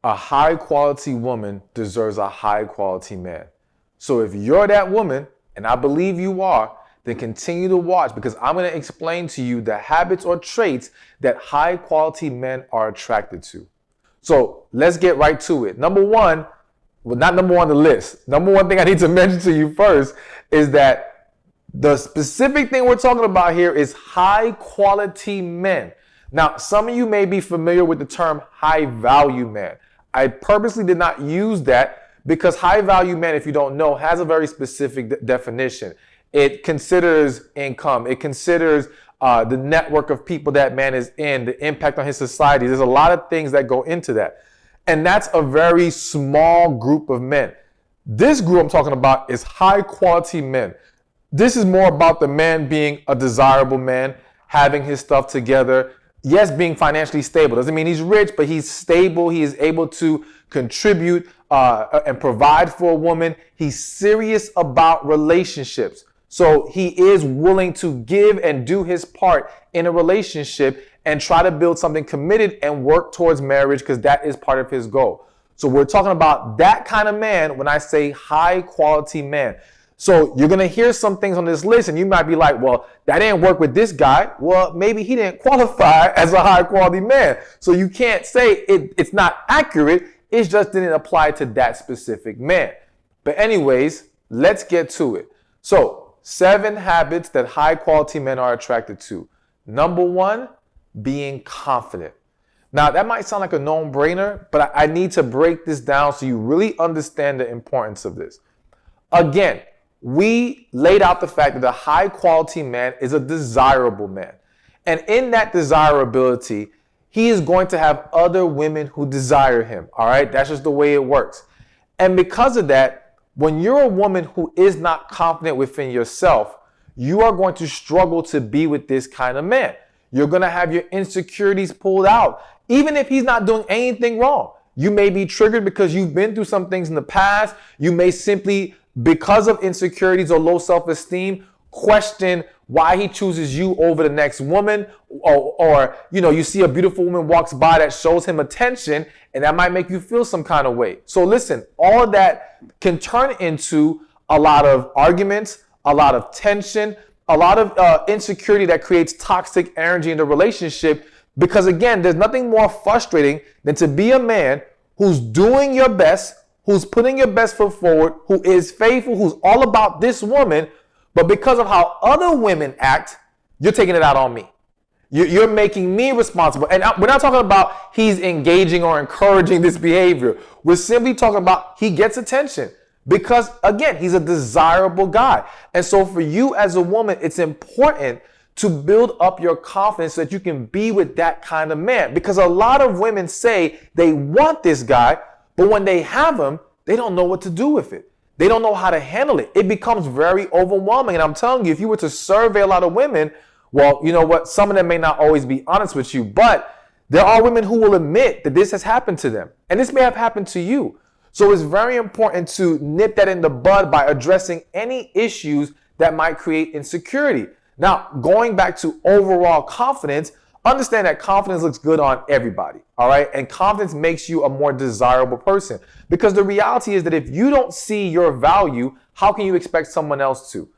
A high quality woman deserves a high quality man. So if you're that woman, and I believe you are, then continue to watch because I'm going to explain to you the habits or traits that high quality men are attracted to. So let's get right to it. Number one, well, not number one on the list. Number one thing I need to mention to you first is that the specific thing we're talking about here is high quality men. Now, some of you may be familiar with the term high value man. I purposely did not use that because high value man, if you don't know, has a very specific definition. It considers income. It considers the network of people that man is in, the impact on his society. There's a lot of things that go into that. And that's a very small group of men. This group I'm talking about is high quality men. This is more about the man being a desirable man, having his stuff together. Yes, being financially stable. Doesn't mean he's rich, but he's stable. He is able to contribute and provide for a woman. He's serious about relationships. So he is willing to give and do his part in a relationship and try to build something committed and work towards marriage because that is part of his goal. So we're talking about that kind of man when I say high quality man. So you're going to hear some things on this list and you might be like, well, that didn't work with this guy. Well, maybe he didn't qualify as a high quality man. So you can't say it's not accurate. It just didn't apply to that specific man. But anyways, let's get to it. So 7 habits that high quality men are attracted to. Number 1, being confident. Now that might sound like a no-brainer, but I need to break this down so you really understand the importance of this. Again, we laid out the fact that a high quality man is a desirable man. And in that desirability, he is going to have other women who desire him. All right. That's just the way it works. And because of that, when you're a woman who is not confident within yourself, you are going to struggle to be with this kind of man. You're going to have your insecurities pulled out, even if he's not doing anything wrong. You may be triggered because you've been through some things in the past. You may simply, because of insecurities or low self-esteem, question why he chooses you over the next woman, or you see a beautiful woman walks by that shows him attention, and that might make you feel some kind of way. So listen, all of that can turn into a lot of arguments, a lot of tension, a lot of insecurity that creates toxic energy in the relationship. Because again, there's nothing more frustrating than to be a man who's doing your best, who's putting your best foot forward, who is faithful, who's all about this woman, but because of how other women act, you're taking it out on me. You're making me responsible. And we're not talking about he's engaging or encouraging this behavior. We're simply talking about he gets attention because, again, he's a desirable guy. And so for you as a woman, it's important to build up your confidence so that you can be with that kind of man. Because a lot of women say they want this guy, but when they have him, they don't know what to do with it. They don't know how to handle it. It becomes very overwhelming. And I'm telling you, if you were to survey a lot of women, well, you know what? Some of them may not always be honest with you, but there are women who will admit that this has happened to them. And this may have happened to you. So it's very important to nip that in the bud by addressing any issues that might create insecurity. Now, going back to overall confidence, understand that confidence looks good on everybody, all right? And confidence makes you a more desirable person because the reality is that if you don't see your value, how can you expect someone else to?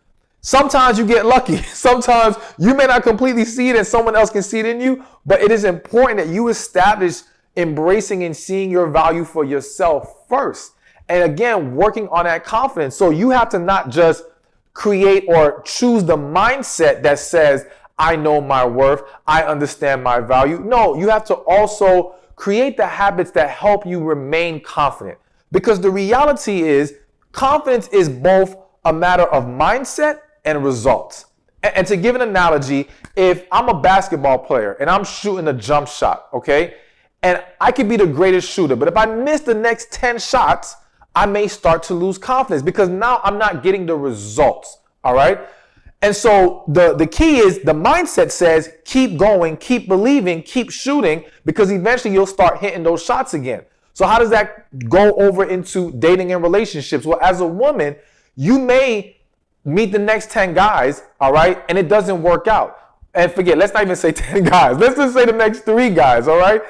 Sometimes you get lucky. Sometimes you may not completely see it and someone else can see it in you, but it is important that you establish embracing and seeing your value for yourself first. And again, working on that confidence. So you have to not just create or choose the mindset that says, I know my worth, I understand my value. No, you have to also create the habits that help you remain confident. Because the reality is, confidence is both a matter of mindset and results. And to give an analogy, if I'm a basketball player and I'm shooting a jump shot, okay? And I could be the greatest shooter, but if I miss the next 10 shots, I may start to lose confidence because now I'm not getting the results, all right? And so the key is the mindset says, keep going, keep believing, keep shooting, because eventually you'll start hitting those shots again. So how does that go over into dating and relationships? Well, as a woman, you may meet the next 10 guys, all right, and it doesn't work out. And forget, let's not even say 10 guys. Let's just say the next 3 guys, all right?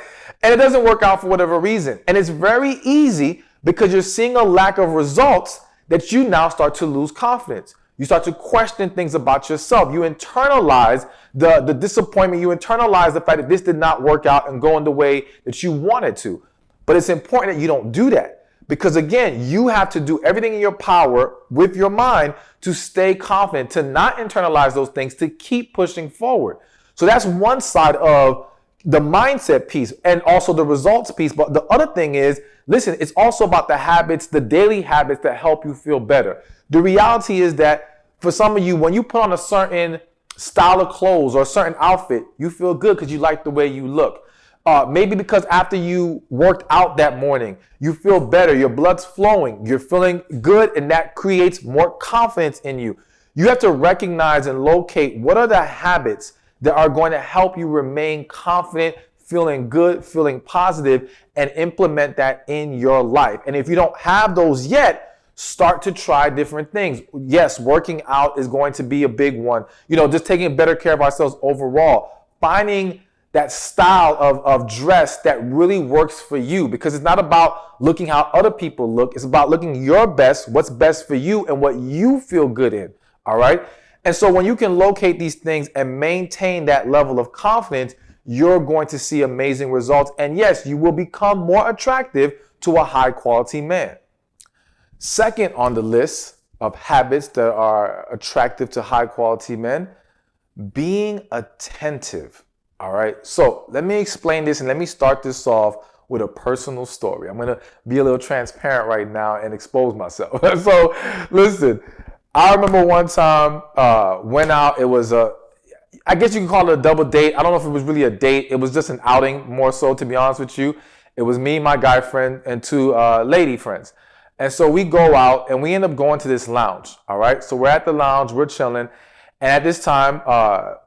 and it doesn't work out for whatever reason. And it's very easy because you're seeing a lack of results that you now start to lose confidence. You start to question things about yourself. You internalize the disappointment. You internalize the fact that this did not work out and go in the way that you wanted to. But it's important that you don't do that, because again, you have to do everything in your power with your mind to stay confident, to not internalize those things, to keep pushing forward. So that's one side of the mindset piece and also the results piece. But the other thing is, listen, it's also about the habits, the daily habits that help you feel better. The reality is that for some of you, when you put on a certain style of clothes or a certain outfit, you feel good because you like the way you look. Maybe because after you worked out that morning, you feel better, your blood's flowing, you're feeling good, and that creates more confidence in you. You have to recognize and locate what are the habits that are going to help you remain confident, feeling good, feeling positive, and implement that in your life. And if you don't have those yet, start to try different things. Yes, working out is going to be a big one. Just taking better care of ourselves overall. Finding that style of dress that really works for you, because it's not about looking how other people look. It's about looking your best, what's best for you and what you feel good in. All right. And so when you can locate these things and maintain that level of confidence, you're going to see amazing results. And yes, you will become more attractive to a high quality man. Second on the list of habits that are attractive to high quality men, being attentive. All right. So let me explain this, and let me start this off with a personal story. I'm going to be a little transparent right now and expose myself. So listen, I remember one time went out. It was I guess you can call it a double date. I don't know if it was really a date. It was just an outing more so, to be honest with you. It was me, my guy friend, and two lady friends. And so we go out and we end up going to this lounge. All right. So we're at the lounge, we're chilling. And at this time,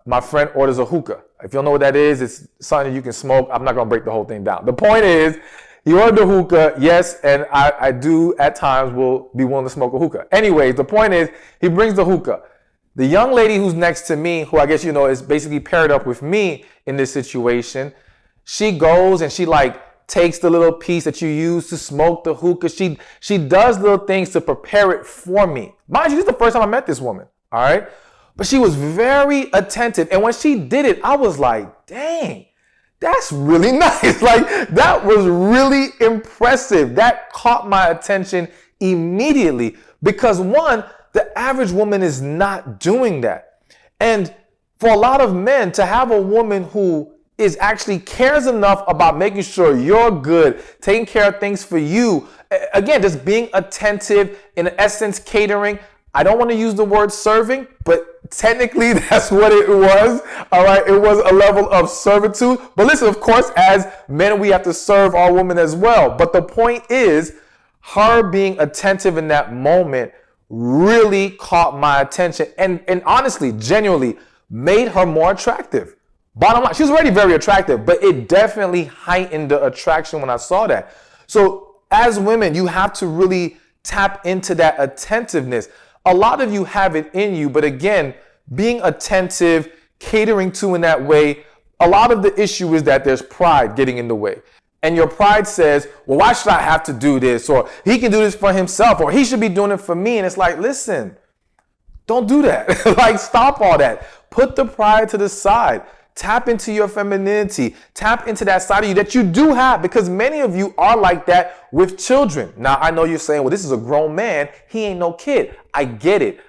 my friend orders a hookah. If you don't know what that is, it's something you can smoke. I'm not going to break the whole thing down. The point is, he ordered the hookah, yes, and I do at times will be willing to smoke a hookah. Anyways, the point is, he brings the hookah. The young lady who's next to me, who I guess is basically paired up with me in this situation, she goes and she takes the little piece that you use to smoke the hookah. She does little things to prepare it for me. Mind you, this is the first time I met this woman, all right? But she was very attentive. And when she did it, I was like, dang, that's really nice. That was really impressive. That caught my attention immediately because one, the average woman is not doing that. And for a lot of men to have a woman who is actually cares enough about making sure you're good, taking care of things for you, again, just being attentive, in essence, catering. I don't want to use the word serving, but technically that's what it was. All right. It was a level of servitude. But listen, of course, as men, we have to serve our women as well. But the point is, her being attentive in that moment really caught my attention and honestly, genuinely made her more attractive. Bottom line, she was already very attractive, but it definitely heightened the attraction when I saw that. So as women, you have to really tap into that attentiveness. A lot of you have it in you, but again, being attentive, catering to in that way, a lot of the issue is that there's pride getting in the way. And your pride says, well, why should I have to do this? Or he can do this for himself, or he should be doing it for me. And it's like, listen, don't do that. Stop all that. Put the pride to the side. Tap into your femininity. Tap into that side of you that you do have, because many of you are like that with children. Now, I know you're saying, well, this is a grown man. He ain't no kid. I get it.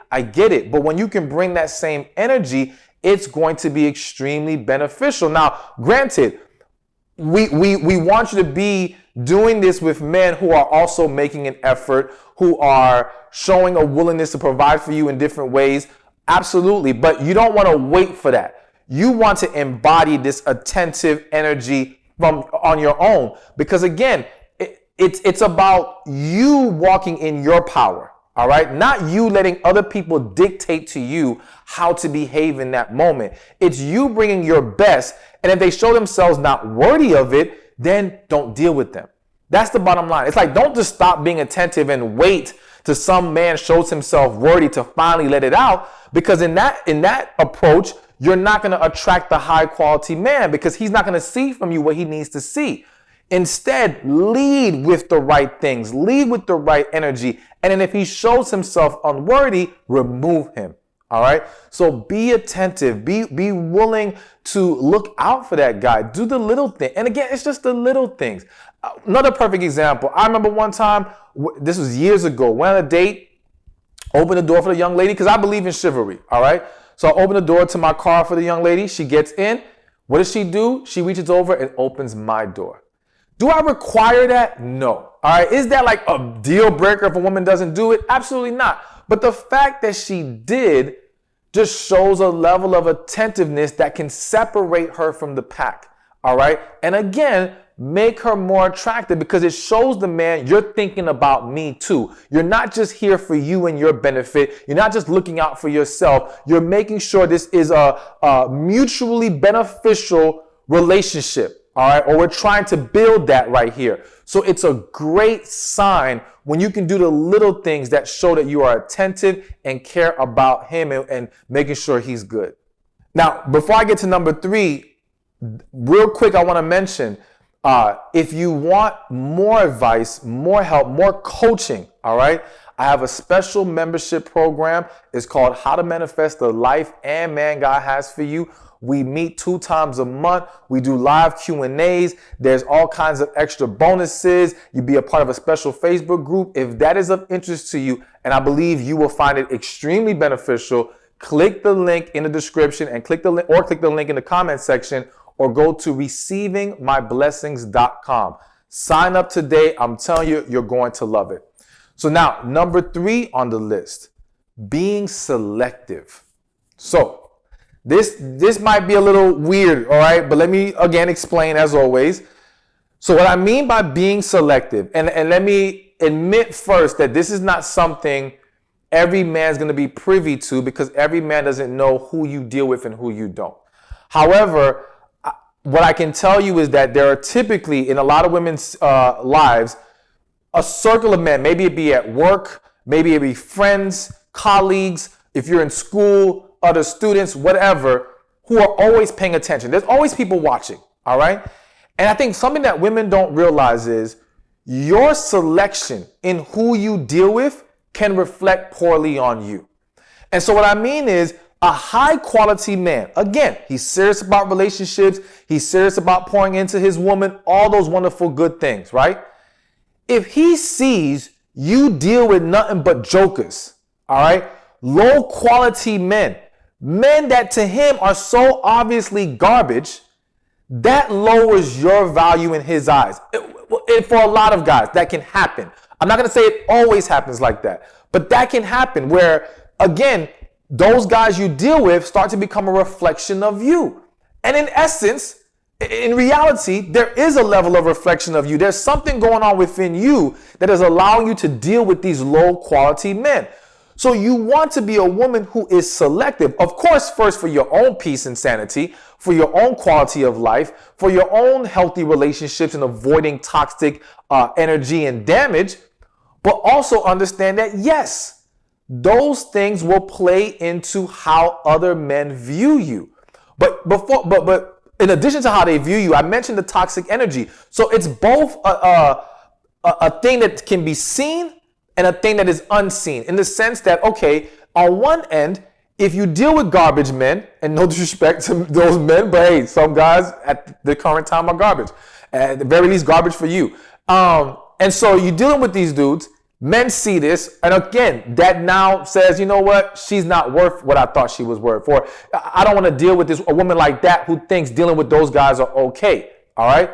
But when you can bring that same energy, it's going to be extremely beneficial. Now, granted, we want you to be doing this with men who are also making an effort, who are showing a willingness to provide for you in different ways. Absolutely. But you don't want to wait for that. You want to embody this attentive energy on your own, because again, it's about you walking in your power. All right. Not you letting other people dictate to you how to behave in that moment. It's you bringing your best. And if they show themselves not worthy of it, then don't deal with them. That's the bottom line. It's like, don't just stop being attentive and wait till some man shows himself worthy to finally let it out. Because in that approach, you're not going to attract the high quality man, because he's not going to see from you what he needs to see. Instead, lead with the right things, lead with the right energy. And then if he shows himself unworthy, remove him. All right. So be attentive, be willing to look out for that guy. Do the little thing. And again, it's just the little things. Another perfect example. I remember one time, this was years ago, went on a date, opened the door for the young lady because I believe in chivalry. All right. So I opened the door to my car for the young lady. She gets in. What does she do? She reaches over and opens my door. Do I require that? No. All right. Is that like a deal breaker if a woman doesn't do it? Absolutely not. But the fact that she did just shows a level of attentiveness that can separate her from the pack. All right. And again, make her more attractive because it shows the man you're thinking about me too. You're not just here for you and your benefit. You're not just looking out for yourself. You're making sure this is a mutually beneficial relationship. All right. Or we're trying to build that right here. So it's a great sign when you can do the little things that show that you are attentive and care about him and making sure he's good. Now, before I get to number 3, real quick, I want to mention, if you want more advice, more help, more coaching, all right, I have a special membership program. It's called How to Manifest the Life and Man God Has for You. We meet 2 times a month. We do live Q&As. There's all kinds of extra bonuses. You be a part of a special Facebook group. If that is of interest to you, and I believe you will find it extremely beneficial, click the link in the description and click the link in the comment section, or go to receivingmyblessings.com. Sign up today. I'm telling you, you're going to love it. So now, number 3 on the list, being selective. So this might be a little weird, all right? But let me again explain as always. So what I mean by being selective, and let me admit first that this is not something every man's going to be privy to because every man doesn't know who you deal with and who you don't. However, what I can tell you is that there are typically in a lot of women's lives a circle of men, maybe it be at work, maybe it be friends, colleagues, if you're in school, other students, whatever, who are always paying attention. There's always people watching, all right? And I think something that women don't realize is your selection in who you deal with can reflect poorly on you. And so what I mean is a high quality man, again, he's serious about relationships, he's serious about pouring into his woman, all those wonderful good things, right? If he sees you deal with nothing but jokers, all right? Low quality men that to him are so obviously garbage, that lowers your value in his eyes. For a lot of guys, that can happen. I'm not going to say it always happens like that, but that can happen where, again, those guys you deal with start to become a reflection of you. And in essence, in reality, there is a level of reflection of you. There's something going on within you that is allowing you to deal with these low quality men. So you want to be a woman who is selective, of course, first for your own peace and sanity, for your own quality of life, for your own healthy relationships and avoiding toxic energy and damage, but also understand that, yes, those things will play into how other men view you. But in addition to how they view you, I mentioned the toxic energy. So it's both a thing that can be seen and a thing that is unseen, in the sense that, okay, on one end, if you deal with garbage men, and no disrespect to those men, but hey, some guys at the current time are garbage. At the very least, garbage for you. And so you're dealing with these dudes, men see this, and again, that now says, you know what, she's not worth what I thought she was worth. Or I don't want to deal with a woman like that who thinks dealing with those guys are okay, all right?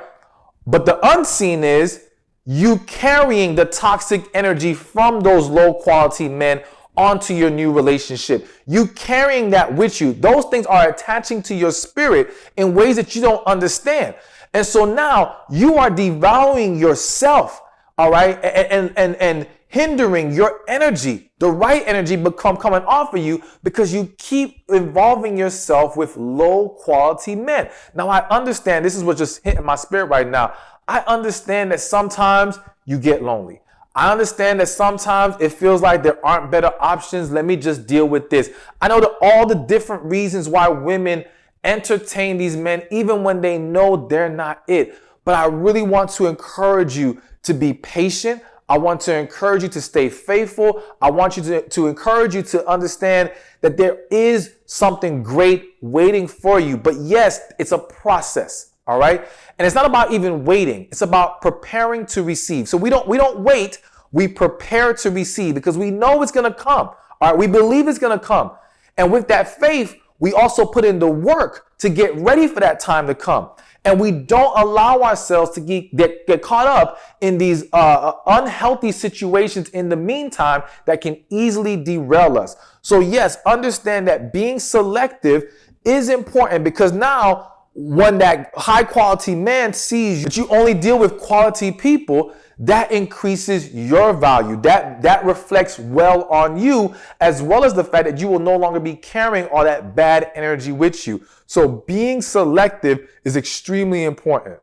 But the unseen is, you carrying the toxic energy from those low quality men onto your new relationship. You carrying that with you. Those things are attaching to your spirit in ways that you don't understand. And so now you are devaluing yourself, all right, and hindering your energy, the right energy coming off of you because you keep involving yourself with low quality men. Now I understand, this is what just hit my spirit right now. I understand that sometimes you get lonely. I understand that sometimes it feels like there aren't better options. Let me just deal with this. I know that all the different reasons why women entertain these men, even when they know they're not it. but I really want to encourage you to be patient. I want to encourage you to stay faithful. I want you to encourage you to understand that there is something great waiting for you. But yes, it's a process. All right. And it's not about even waiting. It's about preparing to receive. So we don't wait. We prepare to receive because we know it's going to come. All right. We believe it's going to come. And with that faith, we also put in the work to get ready for that time to come. And we don't allow ourselves to get caught up in these unhealthy situations in the meantime that can easily derail us. So yes, understand that being selective is important because now when that high quality man sees that you only deal with quality people, that increases your value. That reflects well on you, as well as the fact that you will no longer be carrying all that bad energy with you. So being selective is extremely important.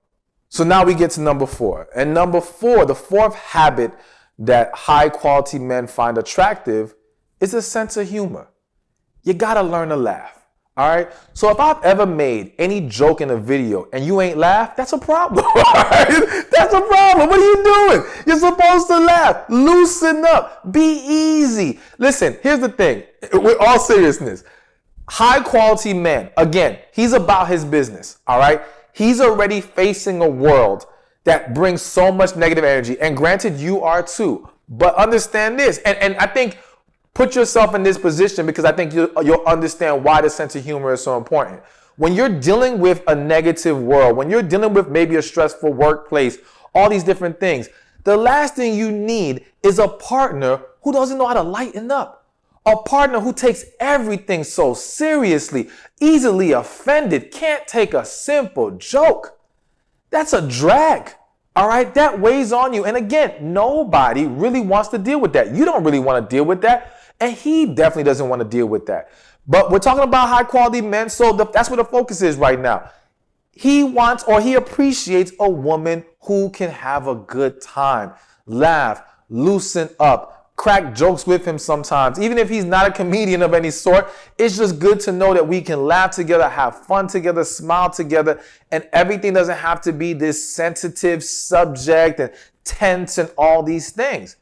So now we get to number 4. And number 4, the fourth habit that high quality men find attractive is a sense of humor. You gotta learn to laugh. All right. So if I've ever made any joke in a video and you ain't laugh, that's a problem. All right? That's a problem. What are you doing? You're supposed to laugh. Loosen up. Be easy. Listen, here's the thing. With all seriousness, high quality man, again, he's about his business. All right. He's already facing a world that brings so much negative energy. And granted, you are too. But understand this. And I think put yourself in this position because I think you'll understand why the sense of humor is so important. When you're dealing with a negative world, when you're dealing with maybe a stressful workplace, all these different things, the last thing you need is a partner who doesn't know how to lighten up. A partner who takes everything so seriously, easily offended, can't take a simple joke. That's a drag. All right, that weighs on you. And again, nobody really wants to deal with that. You don't really want to deal with that. And he definitely doesn't want to deal with that. But we're talking about high quality men. So that's where the focus is right now. He wants or he appreciates a woman who can have a good time, laugh, loosen up, crack jokes with him sometimes. Even if he's not a comedian of any sort, it's just good to know that we can laugh together, have fun together, smile together, and everything doesn't have to be this sensitive subject and tense and all these things.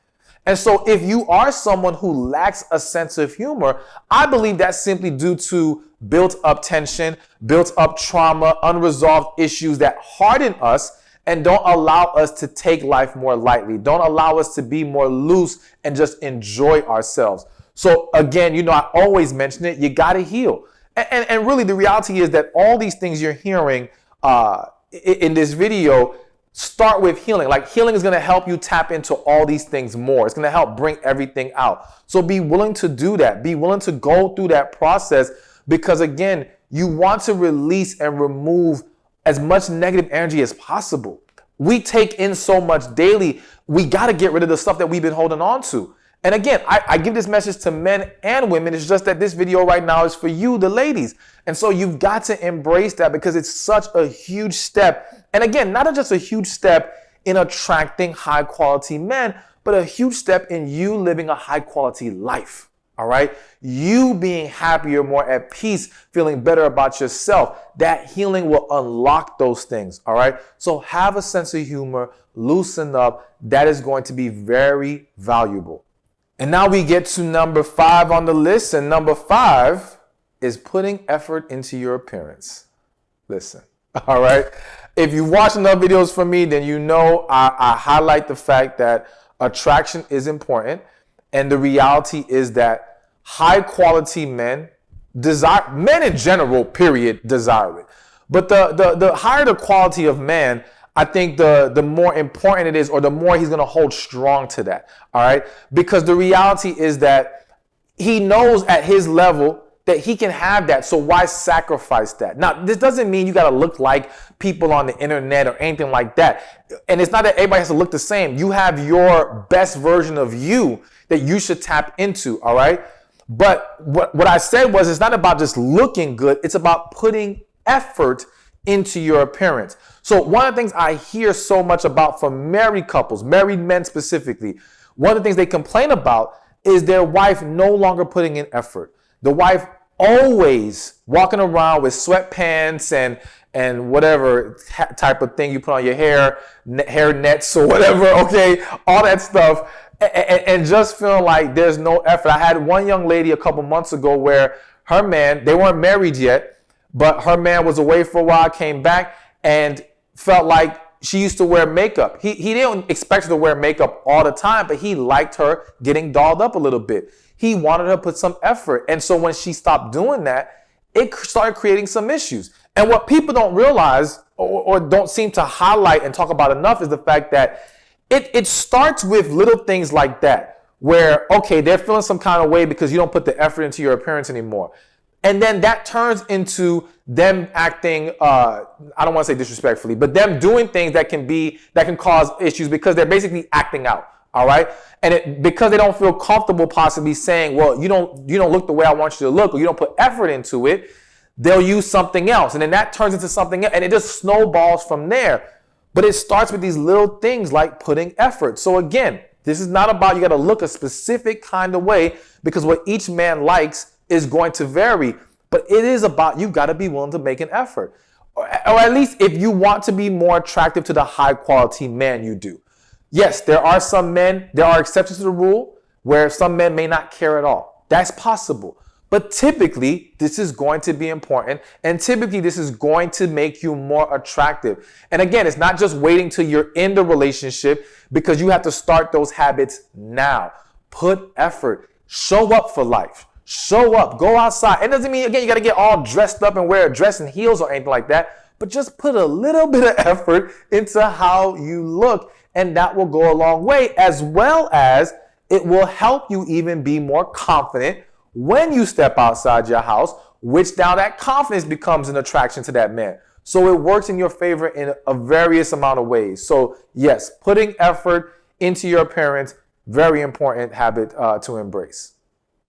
And so if you are someone who lacks a sense of humor, I believe that's simply due to built up tension, built up trauma, unresolved issues that harden us and don't allow us to take life more lightly. Don't allow us to be more loose and just enjoy ourselves. So again, I always mention it, you got to heal. And really the reality is that all these things you're hearing in this video start with healing. Like healing is going to help you tap into all these things more. It's going to help bring everything out. So be willing to do that. Be willing to go through that process because again, you want to release and remove as much negative energy as possible. We take in so much daily. We got to get rid of the stuff that we've been holding on to. And again, I give this message to men and women. It's just that this video right now is for you, the ladies. And so you've got to embrace that because it's such a huge step. And again, not just a huge step in attracting high quality men, but a huge step in you living a high quality life. All right. You being happier, more at peace, feeling better about yourself. That healing will unlock those things. All right. So have a sense of humor, loosen up. That is going to be very valuable. And now we get to number 5 on the list. And number 5 is putting effort into your appearance. Listen, all right. If you've watched enough videos from me, then you know I highlight the fact that attraction is important. And the reality is that high quality men in general, period, desire it. But the higher the quality of man, I think the more important it is, or the more he's going to hold strong to that. All right. Because the reality is that he knows at his level that he can have that. So why sacrifice that? Now, this doesn't mean you got to look like people on the internet or anything like that. And it's not that everybody has to look the same. You have your best version of you that you should tap into. All right. But what I said was, it's not about just looking good. It's about putting effort into your appearance. So one of the things I hear so much about from married couples, married men specifically, one of the things they complain about is their wife no longer putting in effort. The wife always walking around with sweatpants and whatever type of thing you put on your hair, hair nets or whatever, okay, all that stuff, and just feeling like there's no effort. I had one young lady a couple months ago where her man, they weren't married yet, but her man was away for a while, came back, and felt like she used to wear makeup. He didn't expect her to wear makeup all the time, but he liked her getting dolled up a little bit. He wanted her to put some effort. And so when she stopped doing that, it started creating some issues. And what people don't realize or don't seem to highlight and talk about enough is the fact that it starts with little things like that, where, okay, they're feeling some kind of way because you don't put the effort into your appearance anymore. And then that turns into them acting, I don't want to say disrespectfully, but them doing things that can cause issues because they're basically acting out. All right. And because they don't feel comfortable possibly saying, well, you don't look the way I want you to look, or you don't put effort into it, they'll use something else. And then that turns into something else, and it just snowballs from there. But it starts with these little things like putting effort. So again, this is not about you got to look a specific kind of way, because what each man likes is going to vary. But it is about you've got to be willing to make an effort. Or at least if you want to be more attractive to the high quality man you do. Yes, there are some men, there are exceptions to the rule where some men may not care at all. That's possible. But typically, this is going to be important, and typically this is going to make you more attractive. And again, it's not just waiting till you're in the relationship, because you have to start those habits now. Put effort. Show up for life. Show up. Go outside. It doesn't mean, again, you got to get all dressed up and wear a dress and heels or anything like that, but just put a little bit of effort into how you look, and that will go a long way, as well as it will help you even be more confident when you step outside your house, which now that confidence becomes an attraction to that man. So it works in your favor in a various amount of ways. So yes, putting effort into your appearance, very important habit to embrace.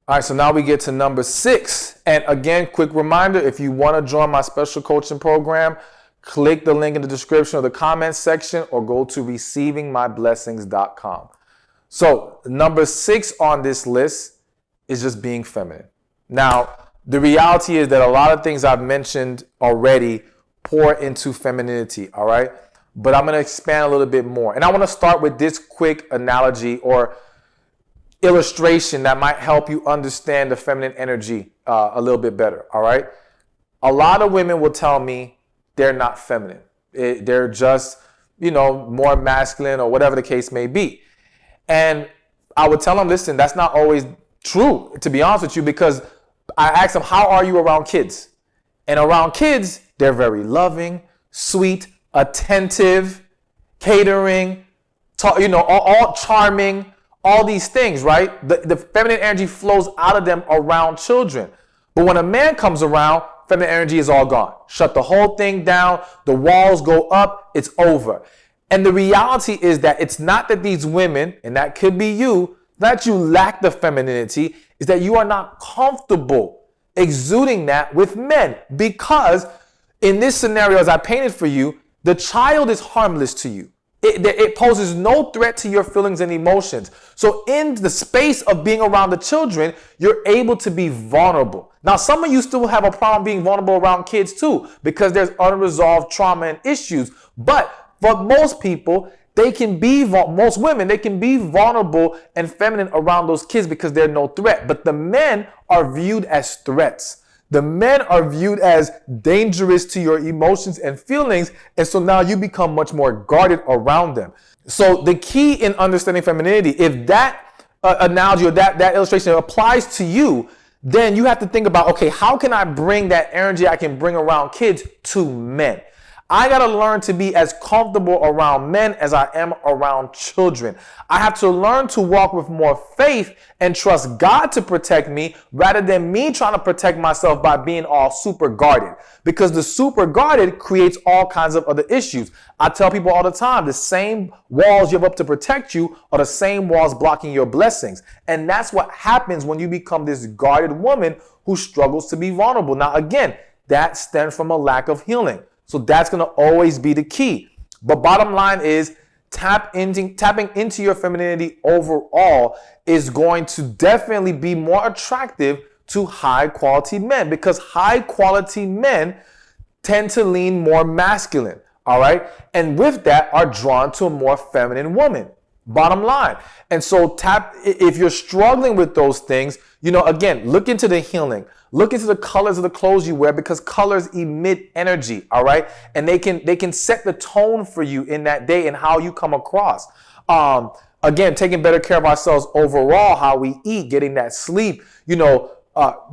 All right, so now we get to number 6. And again, quick reminder, if you want to join my special coaching program, click the link in the description or the comments section, or go to receivingmyblessings.com. So number 6 on this list is just being feminine. Now, the reality is that a lot of things I've mentioned already pour into femininity, all right? But I'm going to expand a little bit more. And I want to start with this quick analogy or illustration that might help you understand the feminine energy a little bit better, all right? A lot of women will tell me they're not feminine. They're just, more masculine or whatever the case may be. And I would tell them, listen, that's not always true, to be honest with you, because I ask them, how are you around kids? And around kids, they're very loving, sweet, attentive, catering, all charming, all these things, right? The feminine energy flows out of them around children. But when a man comes around, feminine energy is all gone. Shut the whole thing down. The walls go up. It's over. And the reality is that it's not that these women, and that could be you, that you lack the femininity, is that you are not comfortable exuding that with men. Because in this scenario, as I painted for you, the child is harmless to you. It poses no threat to your feelings and emotions. So in the space of being around the children, you're able to be vulnerable. Now, some of you still have a problem being vulnerable around kids too, because there's unresolved trauma and issues. But for most people, most women, they can be vulnerable and feminine around those kids because they're no threat. But the men are viewed as threats. The men are viewed as dangerous to your emotions and feelings. And so now you become much more guarded around them. So the key in understanding femininity, if that analogy or that illustration applies to you, then you have to think about, okay, how can I bring that energy I can bring around kids to men? I got to learn to be as comfortable around men as I am around children. I have to learn to walk with more faith and trust God to protect me rather than me trying to protect myself by being all super guarded. Because the super guarded creates all kinds of other issues. I tell people all the time, the same walls you have up to protect you are the same walls blocking your blessings. And that's what happens when you become this guarded woman who struggles to be vulnerable. Now, again, that stems from a lack of healing. So that's going to always be the key. But bottom line is tapping into your femininity overall is going to definitely be more attractive to high quality men, because high quality men tend to lean more masculine, all right? And with that are drawn to a more feminine woman, bottom line. And so if you're struggling with those things, again, look into the healing. Look into the colors of the clothes you wear, because colors emit energy, all right? And they can set the tone for you in that day and how you come across. Again, taking better care of ourselves overall, how we eat, getting that sleep,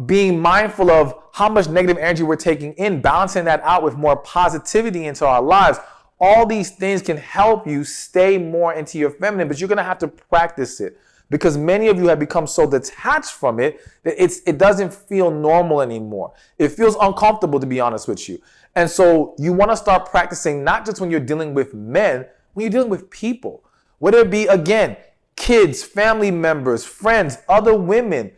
being mindful of how much negative energy we're taking in, balancing that out with more positivity into our lives. All these things can help you stay more into your feminine, but you're going to have to practice it, because many of you have become so detached from it that it doesn't feel normal anymore. It feels uncomfortable, to be honest with you. And so you want to start practicing, not just when you're dealing with men, when you're dealing with people, whether it be, again, kids, family members, friends, other women.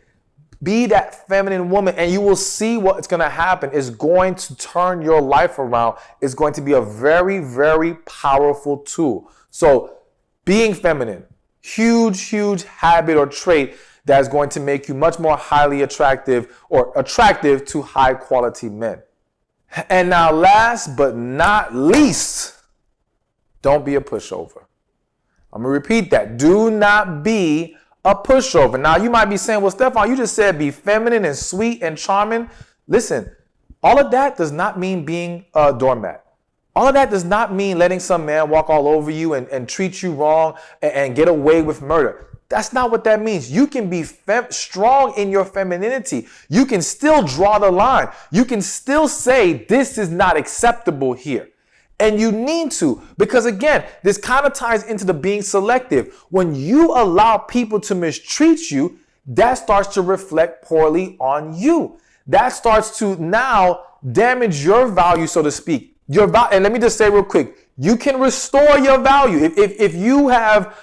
Be that feminine woman, and you will see what's going to happen. It's going to turn your life around. It's going to be a very, very powerful tool. So being feminine, huge, huge habit or trait that is going to make you much more highly attractive, or attractive to high quality men. And now, last but not least, don't be a pushover. I'm going to repeat that. Do not be a pushover. Now, you might be saying, well, Stephan, you just said be feminine and sweet and charming. Listen, all of that does not mean being a doormat. All of that does not mean letting some man walk all over you and treat you wrong and get away with murder. That's not what that means. You can be strong in your femininity. You can still draw the line. You can still say, this is not acceptable here. And you need to, because again, this kind of ties into the being selective. When you allow people to mistreat you, that starts to reflect poorly on you. That starts to now damage your value, so to speak. And let me just say real quick, you can restore your value. If you have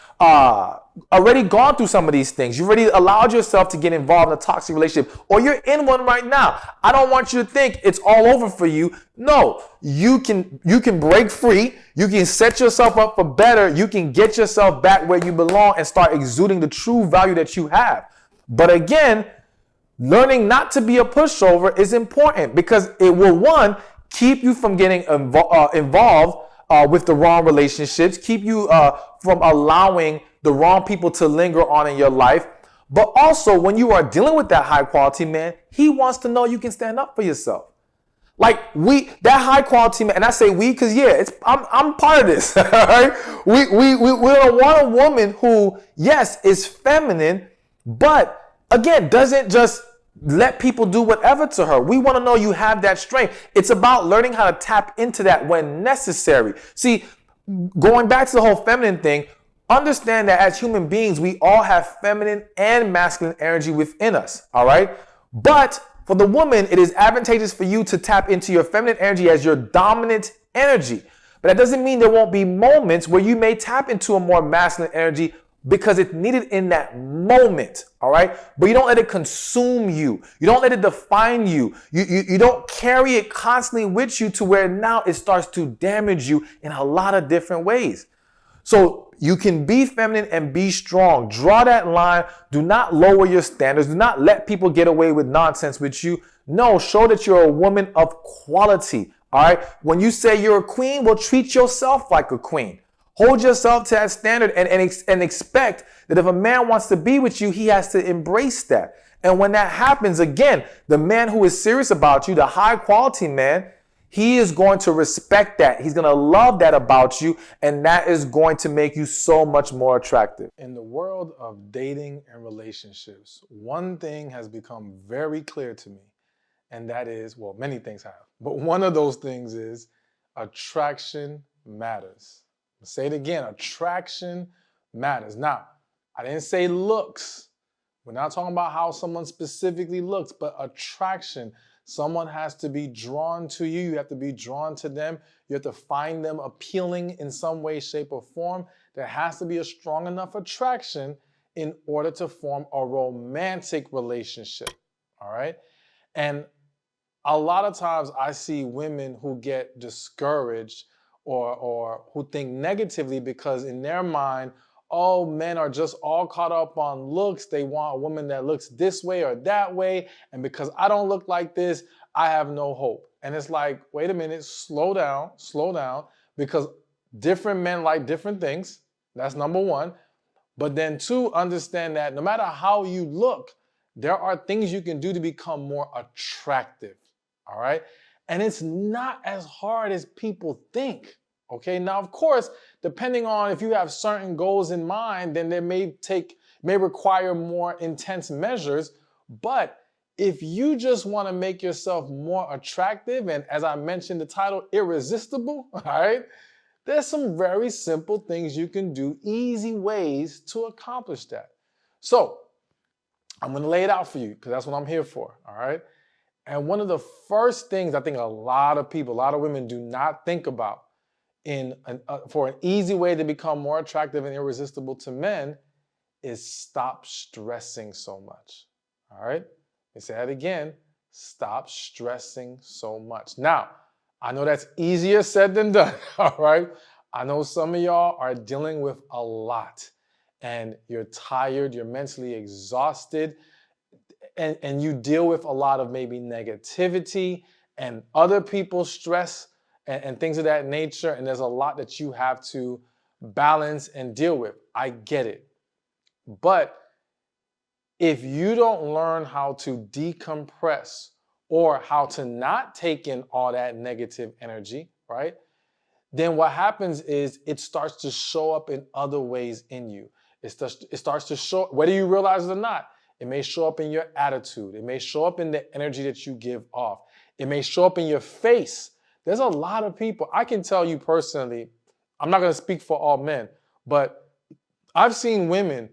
already gone through some of these things, you've already allowed yourself to get involved in a toxic relationship, or you're in one right now, I don't want you to think it's all over for you. No, you can break free. You can set yourself up for better. You can get yourself back where you belong and start exuding the true value that you have. But again, learning not to be a pushover is important, because it will, one, keep you from getting involved with the wrong relationships, keep you from allowing the wrong people to linger on in your life. But also, when you are dealing with that high quality man, he wants to know you can stand up for yourself. Like that high quality man, and I say we because I'm part of this. All right, we don't want a woman who, yes, is feminine, but again doesn't just let people do whatever to her. We want to know you have that strength. It's about learning how to tap into that when necessary. See, going back to the whole feminine thing, understand that as human beings, we all have feminine and masculine energy within us, all right? But for the woman, it is advantageous for you to tap into your feminine energy as your dominant energy. But that doesn't mean there won't be moments where you may tap into a more masculine energy because it's needed in that moment, all right? But you don't let it consume you. You don't let it define you. You don't carry it constantly with you to where now it starts to damage you in a lot of different ways. So you can be feminine and be strong. Draw that line. Do not lower your standards. Do not let people get away with nonsense with you. No, show that you're a woman of quality, all right? When you say you're a queen, well, treat yourself like a queen. Hold yourself to that standard and expect that if a man wants to be with you, he has to embrace that. And when that happens, again, the man who is serious about you, the high quality man, he is going to respect that. He's going to love that about you, and that is going to make you so much more attractive. In the world of dating and relationships, one thing has become very clear to me, and that is, well, many things have, but one of those things is attraction matters. I'll say it again, attraction matters. Now, I didn't say looks. We're not talking about how someone specifically looks, but attraction. Someone has to be drawn to you. You have to be drawn to them. You have to find them appealing in some way, shape, or form. There has to be a strong enough attraction in order to form a romantic relationship, all right? And a lot of times I see women who get discouraged or who think negatively because in their mind, oh, men are just all caught up on looks. They want a woman that looks this way or that way. And because I don't look like this, I have no hope. And it's like, wait a minute, slow down, because different men like different things. That's number one. But then two, understand that no matter how you look, there are things you can do to become more attractive. All right. And it's not as hard as people think. Okay. Now, of course, depending on if you have certain goals in mind, then they may require more intense measures. But if you just want to make yourself more attractive, and as I mentioned, the title, irresistible, all right, there's some very simple things you can do, easy ways to accomplish that. So I'm going to lay it out for you because that's what I'm here for, all right? And one of the first things I think a lot of people, a lot of women do not think about for an easy way to become more attractive and irresistible to men is stop stressing so much, all right? Let me say that again. Stop stressing so much. Now, I know that's easier said than done, all right? I know some of y'all are dealing with a lot and you're tired, you're mentally exhausted, and you deal with a lot of maybe negativity and other people's stress and things of that nature, and there's a lot that you have to balance and deal with. I get it. But if you don't learn how to decompress or how to not take in all that negative energy, right? Then what happens is it starts to show up in other ways in you. It starts to show, whether you realize it or not, it may show up in your attitude. It may show up in the energy that you give off. It may show up in your face. There's a lot of people, I can tell you personally, I'm not going to speak for all men, but I've seen women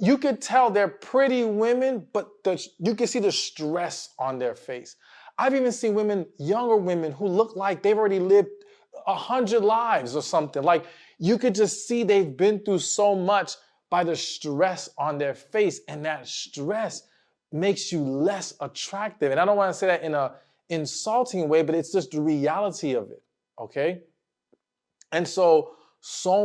you could tell they're pretty women, but you can see the stress on their face. I've even seen women, younger women, who look like they've already lived 100 lives or something. Like, you could just see they've been through so much by the stress on their face, and that stress makes you less attractive. And I don't want to say that in an insulting way, but it's just the reality of it, okay? And so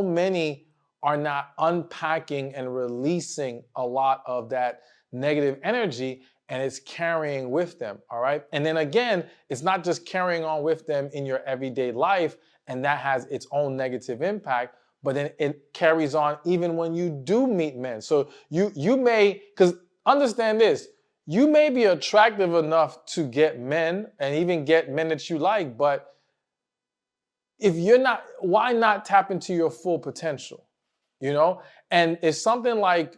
many are not unpacking and releasing a lot of that negative energy, and it's carrying with them, all right? And then again, it's not just carrying on with them in your everyday life, and that has its own negative impact, but then it carries on even when you do meet men. So you may, because understand this, you may be attractive enough to get men and even get men that you like, but if you're not, why not tap into your full potential? You know, and if something like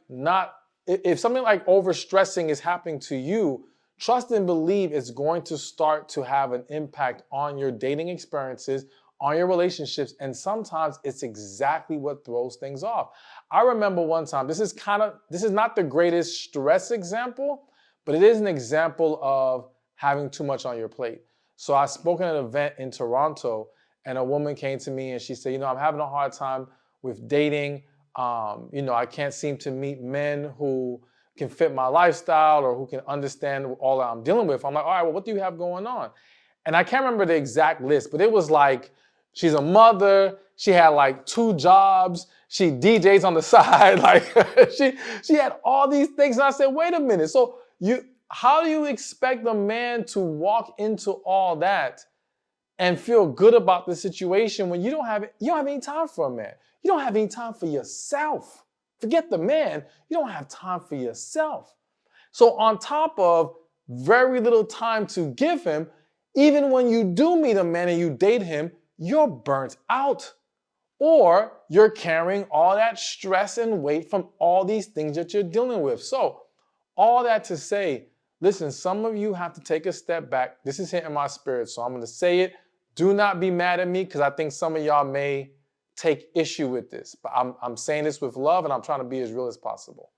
overstressing is happening to you, trust and believe it's going to start to have an impact on your dating experiences, on your relationships, and sometimes it's exactly what throws things off. I remember one time, this is not the greatest stress example, but it is an example of having too much on your plate. So I spoke at an event in Toronto, and a woman came to me and she said, I'm having a hard time with dating. I can't seem to meet men who can fit my lifestyle or who can understand all that I'm dealing with. I'm like, all right, well, what do you have going on? And I can't remember the exact list, but it was like, she's a mother, she had like 2 jobs, she DJs on the side, like she had all these things. And I said, wait a minute, so how do you expect a man to walk into all that and feel good about the situation when you don't have any time for a man? You don't have any time for yourself. Forget the man, you don't have time for yourself. So on top of very little time to give him, even when you do meet a man and you date him, you're burnt out. Or you're carrying all that stress and weight from all these things that you're dealing with. So all that to say, listen, some of you have to take a step back. This is hitting my spirit, so I'm going to say it. Do not be mad at me, because I think some of y'all may take issue with this. But I'm saying this with love, and I'm trying to be as real as possible.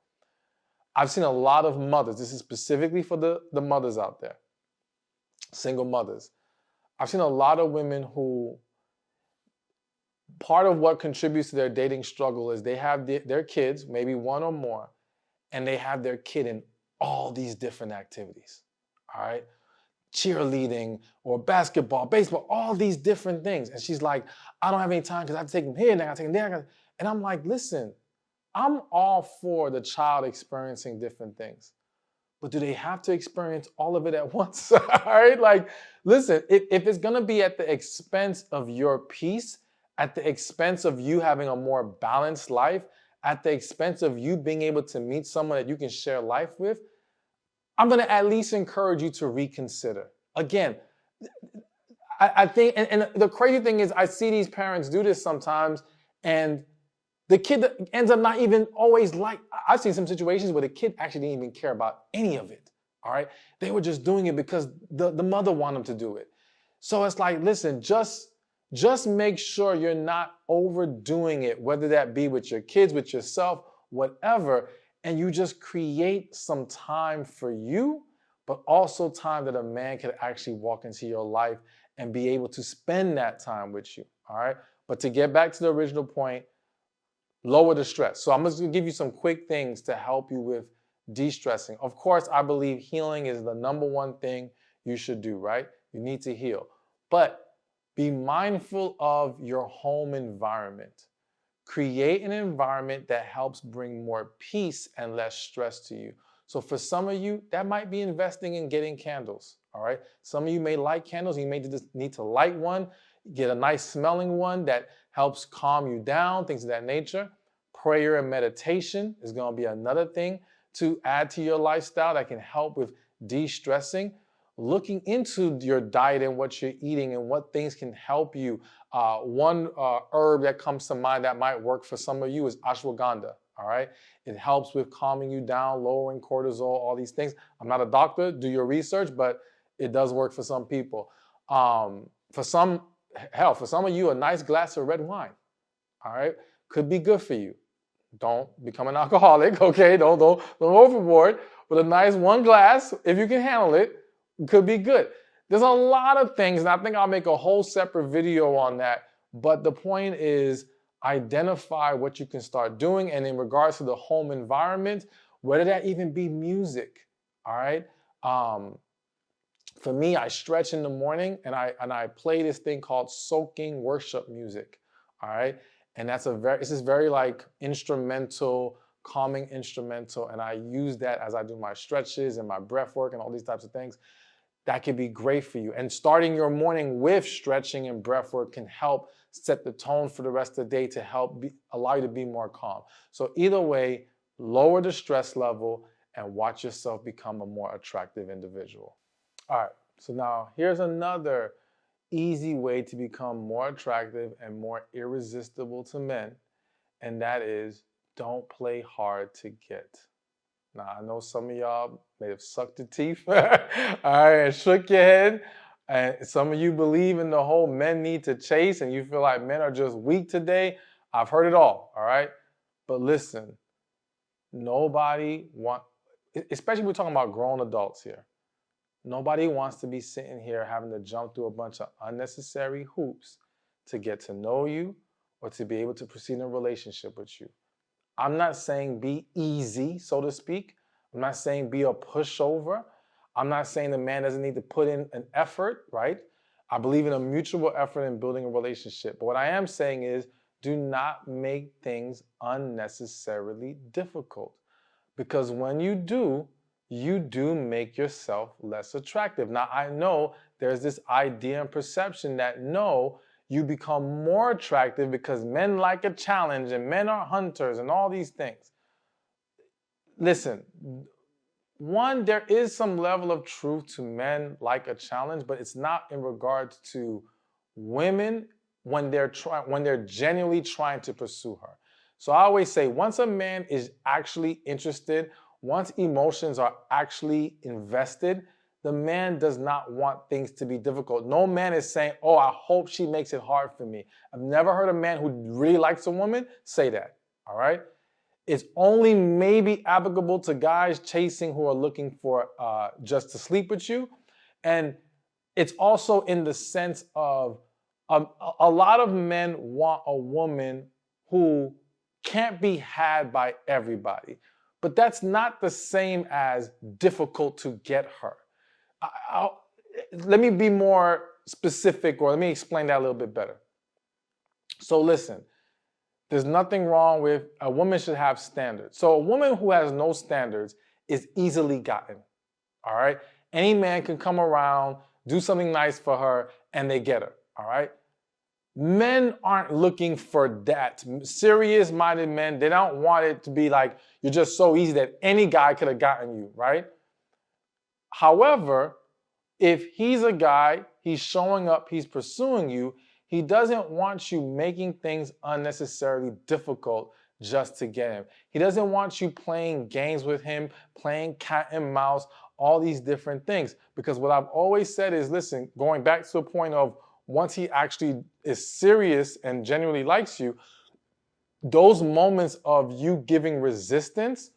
I've seen a lot of mothers. This is specifically for the mothers out there, single mothers. I've seen a lot of women who, part of what contributes to their dating struggle is they have their kids, maybe one or more, and they have their kid in all these different activities, all right? Cheerleading or basketball, baseball, all these different things. And she's like, I don't have any time because I have to take him here and I got to take him there. And I'm like, listen, I'm all for the child experiencing different things. but do they have to experience all of it at once? All right, like, listen, if it's gonna be at the expense of your peace, at the expense of you having a more balanced life, at the expense of you being able to meet someone that you can share life with, I'm gonna at least encourage you to reconsider. Again, I think, and the crazy thing is, I see these parents do this sometimes, and the kid ends up not even always like. I've seen some situations where the kid actually didn't even care about any of it. All right, they were just doing it because the mother wanted them to do it. So it's like, listen, just make sure you're not overdoing it, whether that be with your kids, with yourself, whatever, and you just create some time for you, but also time that a man can actually walk into your life and be able to spend that time with you. All right. But to get back to the original point, lower the stress. So I'm just going to give you some quick things to help you with de-stressing. Of course, I believe healing is the number one thing you should do, right? You need to heal. But be mindful of your home environment. Create an environment that helps bring more peace and less stress to you. So for some of you, that might be investing in getting candles, all right? Some of you may like candles. You may just need to light one, get a nice smelling one that helps calm you down, things of that nature. Prayer and meditation is going to be another thing to add to your lifestyle that can help with de-stressing. Looking into your diet and what you're eating and what things can help you. One herb that comes to mind that might work for some of you is ashwagandha. All right. It helps with calming you down, lowering cortisol, all these things. I'm not a doctor, do your research, but it does work for some people. For some of you, a nice glass of red wine, all right, could be good for you. Don't become an alcoholic, okay? Don't overboard. But a nice one glass, if you can handle it, could be good. There's a lot of things, and I think I'll make a whole separate video on that. But the point is, identify what you can start doing. And in regards to the home environment, whether that even be music, all right? For me, I stretch in the morning and I play this thing called soaking worship music, all right? And this is very like instrumental, calming instrumental, and I use that as I do my stretches and my breath work and all these types of things. That could be great for you. And starting your morning with stretching and breath work can help set the tone for the rest of the day to help allow you to be more calm. So either way, lower the stress level and watch yourself become a more attractive individual. All right, so now here's another easy way to become more attractive and more irresistible to men, and that is don't play hard to get. Now, I know some of y'all may have sucked your teeth, all right, and shook your head, and some of you believe in the whole men need to chase, and you feel like men are just weak today. I've heard it all right? But listen, especially we're talking about grown adults here, nobody wants to be sitting here having to jump through a bunch of unnecessary hoops to get to know you or to be able to proceed in a relationship with you. I'm not saying be easy, so to speak. I'm not saying be a pushover. I'm not saying the man doesn't need to put in an effort, right? I believe in a mutual effort in building a relationship. But what I am saying is do not make things unnecessarily difficult. Because when you do make yourself less attractive. Now, I know there's this idea and perception that no, you become more attractive because men like a challenge and men are hunters and all these things. Listen, one, there is some level of truth to men like a challenge, but it's not in regards to women when they're genuinely trying to pursue her. So I always say, once a man is actually interested, once emotions are actually invested, the man does not want things to be difficult. No man is saying, oh, I hope she makes it hard for me. I've never heard a man who really likes a woman say that, all right? It's only maybe applicable to guys chasing who are looking for just to sleep with you. And it's also in the sense of a lot of men want a woman who can't be had by everybody. But that's not the same as difficult to get her. Let me be more specific, or let me explain that a little bit better. So listen, there's nothing wrong with a woman should have standards. So a woman who has no standards is easily gotten, all right? Any man can come around, do something nice for her, and they get her, all right? Men aren't looking for that. Serious-minded men, they don't want it to be like you're just so easy that any guy could have gotten you, right? However, if he's a guy, he's showing up, he's pursuing you, he doesn't want you making things unnecessarily difficult just to get him. He doesn't want you playing games with him, playing cat and mouse, all these different things. Because what I've always said is, listen, going back to the point of once he actually is serious and genuinely likes you, those moments of you giving resistance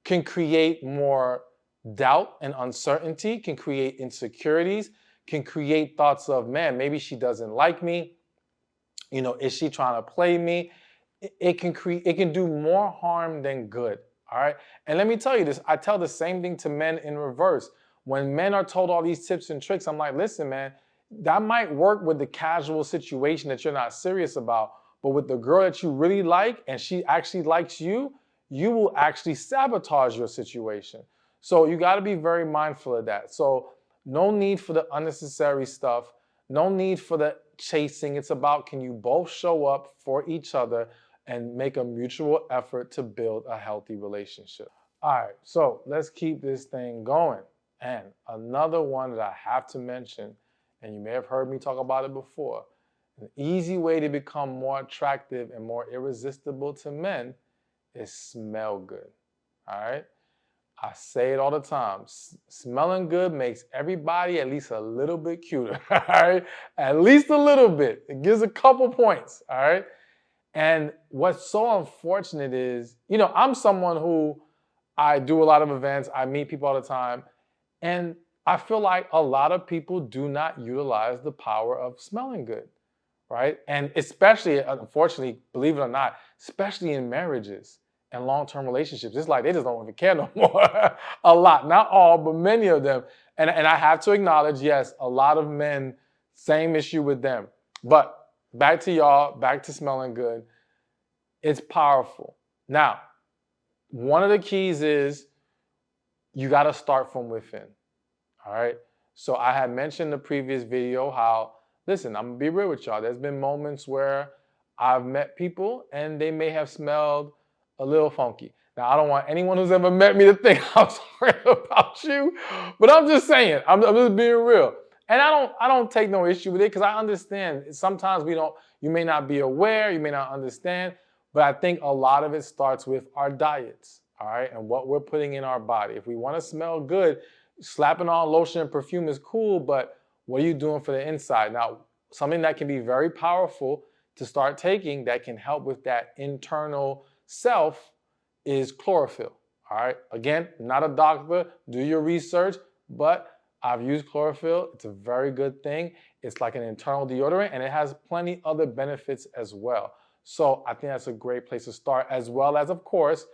can create more doubt and uncertainty, can create insecurities, can create thoughts of, man, maybe she doesn't like me. You know, is she trying to play me? It can do more harm than good. All right. And let me tell you this, I tell the same thing to men in reverse. When men are told all these tips and tricks, I'm like, listen, man, that might work with the casual situation that you're not serious about. But with the girl that you really like and she actually likes you, you will actually sabotage your situation. So you got to be very mindful of that. So no need for the unnecessary stuff. No need for the chasing. It's about, can you both show up for each other and make a mutual effort to build a healthy relationship. All right, so let's keep this thing going. And another one that I have to mention, and you may have heard me talk about it before, an easy way to become more attractive and more irresistible to men is smell good. All right? I say it all the time. Smelling good makes everybody at least a little bit cuter. All right? At least a little bit. It gives a couple points. All right? And what's so unfortunate is, you know, I'm someone who, I do a lot of events. I meet people all the time. And I feel like a lot of people do not utilize the power of smelling good. Right? And especially, unfortunately, believe it or not, especially in marriages and long-term relationships, it's like they just don't even care no more. A lot, not all, but many of them. And I have to acknowledge, yes, a lot of men, same issue with them. But back to y'all, back to smelling good. It's powerful. Now, one of the keys is you got to start from within. All right? So I had mentioned in the previous video how, listen, I'm going to be real with y'all. There's been moments where I've met people and they may have smelled a little funky. Now, I don't want anyone who's ever met me to think I'm sorry about you, but I'm just saying, I'm just being real. And I don't take no issue with it because I understand sometimes you may not be aware, you may not understand, but I think a lot of it starts with our diets, all right, and what we're putting in our body. If we want to smell good, slapping on lotion and perfume is cool, but what are you doing for the inside? Now, something that can be very powerful to start taking that can help with that internal self is chlorophyll. All right. Again, not a doctor. Do your research, but I've used chlorophyll. It's a very good thing. It's like an internal deodorant and it has plenty other benefits as well. So I think that's a great place to start, as well as, of course,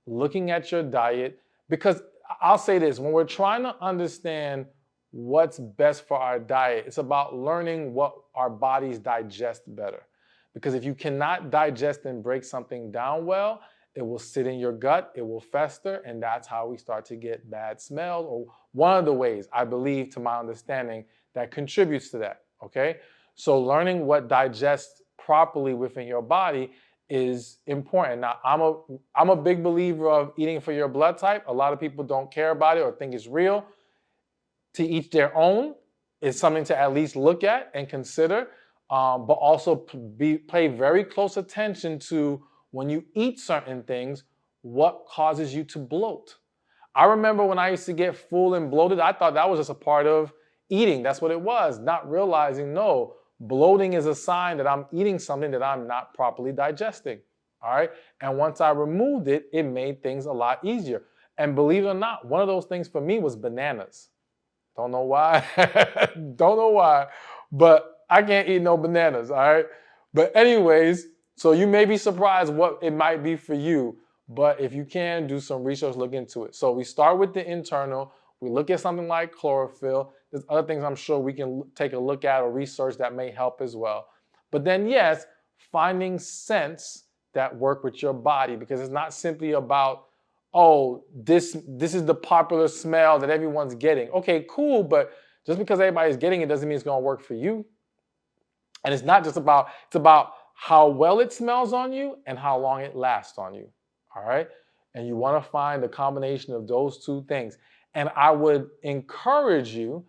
looking at your diet. Because I'll say this, when we're trying to understand what's best for our diet, it's about learning what our bodies digest better. Because if you cannot digest and break something down well, it will sit in your gut, it will fester, and that's how we start to get bad smells, or one of the ways, I believe, to my understanding, that contributes to that, okay? So learning what digests properly within your body is important. Now, I'm a big believer of eating for your blood type. A lot of people don't care about it or think it's real. To each their own. Is something to at least look at and consider, but also pay very close attention to when you eat certain things, what causes you to bloat. I remember when I used to get full and bloated, I thought that was just a part of eating. That's what it was, not realizing, no, bloating is a sign that I'm eating something that I'm not properly digesting. All right. And once I removed it, it made things a lot easier. And believe it or not, one of those things for me was bananas. Don't know why. Don't know why. But I can't eat no bananas, all right? But anyways, so you may be surprised what it might be for you. But if you can, do some research, look into it. So we start with the internal. We look at something like chlorophyll. There's other things I'm sure we can take a look at or research that may help as well. But then, yes, finding scents that work with your body, because it's not simply about oh, this is the popular smell that everyone's getting. Okay, cool, but just because everybody's getting it doesn't mean it's gonna work for you. And it's not just about, it's about how well it smells on you and how long it lasts on you. All right. And you want to find the combination of those two things. And I would encourage you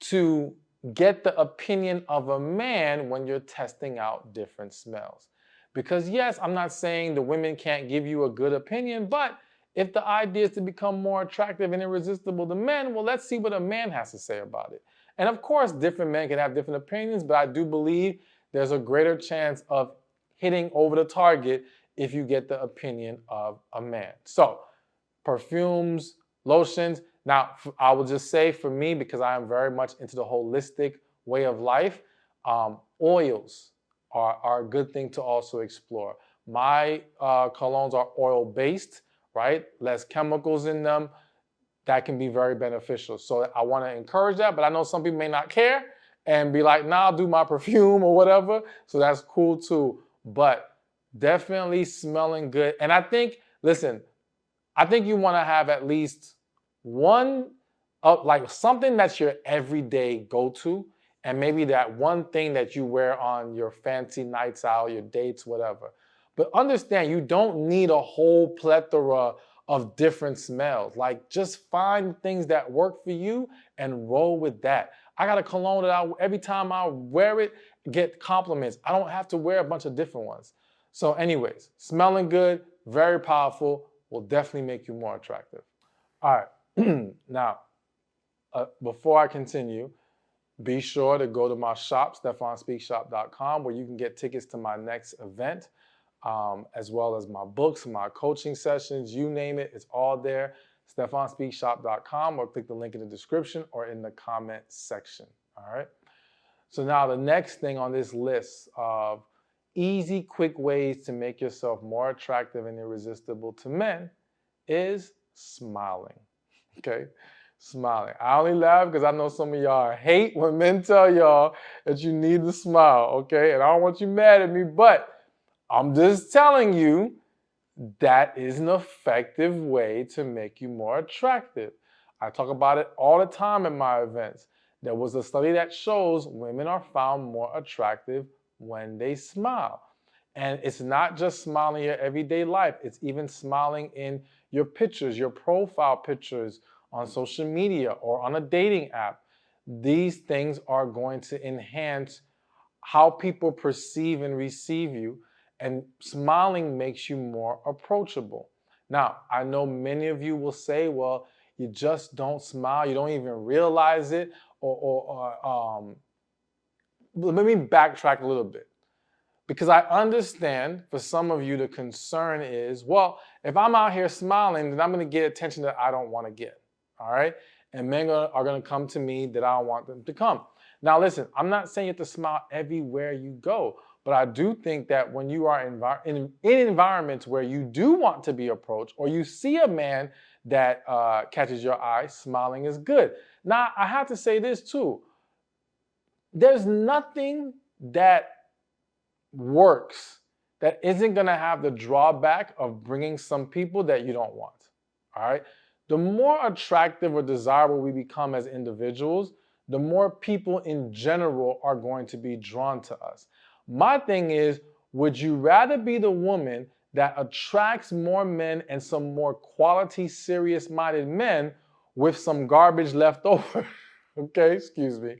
to get the opinion of a man when you're testing out different smells. Because yes, I'm not saying the women can't give you a good opinion, but if the idea is to become more attractive and irresistible to men, well, let's see what a man has to say about it. And of course, different men can have different opinions, but I do believe there's a greater chance of hitting over the target if you get the opinion of a man. So, perfumes, lotions. Now, I will just say for me, because I am very much into the holistic way of life, oils are a good thing to also explore. My colognes are oil-based, right? Less chemicals in them. That can be very beneficial. So I want to encourage that, but I know some people may not care and be like, nah, I'll do my perfume or whatever. So that's cool too. But definitely smelling good. And I think, listen, I think you want to have at least one, like something that's your everyday go-to, and maybe that one thing that you wear on your fancy nights out, your dates, whatever. But understand, you don't need a whole plethora of different smells. Like, just find things that work for you and roll with that. I got a cologne that every time I wear it, get compliments. I don't have to wear a bunch of different ones. So anyways, smelling good, very powerful, will definitely make you more attractive. All right, now, before I continue, be sure to go to my shop, StephanSpeakShop.com, where you can get tickets to my next event, as well as my books, my coaching sessions, you name it, it's all there. StephanSpeakShop.com, or click the link in the description or in the comment section. All right. So now the next thing on this list of easy, quick ways to make yourself more attractive and irresistible to men is smiling. Okay. Smiling. I only laugh because I know some of y'all hate when men tell y'all that you need to smile. Okay. And I don't want you mad at me, but I'm just telling you that is an effective way to make you more attractive. I talk about it all the time at my events. There was a study that shows women are found more attractive when they smile. And it's not just smiling in your everyday life. It's even smiling in your pictures, your profile pictures on social media or on a dating app. These things are going to enhance how people perceive and receive you. And smiling makes you more approachable. Now, I know many of you will say, well, you just don't smile. You don't even realize it. Let me backtrack a little bit. Because I understand for some of you, the concern is, well, if I'm out here smiling, then I'm going to get attention that I don't want to get. All right? And men are going to come to me that I don't want them to come. Now, listen, I'm not saying you have to smile everywhere you go. But I do think that when you are in environments where you do want to be approached, or you see a man that catches your eye, smiling is good. Now, I have to say this too. There's nothing that works that isn't going to have the drawback of bringing some people that you don't want. All right? The more attractive or desirable we become as individuals, the more people in general are going to be drawn to us. My thing is, would you rather be the woman that attracts more men and some more quality, serious-minded men with some garbage left over? Okay, excuse me.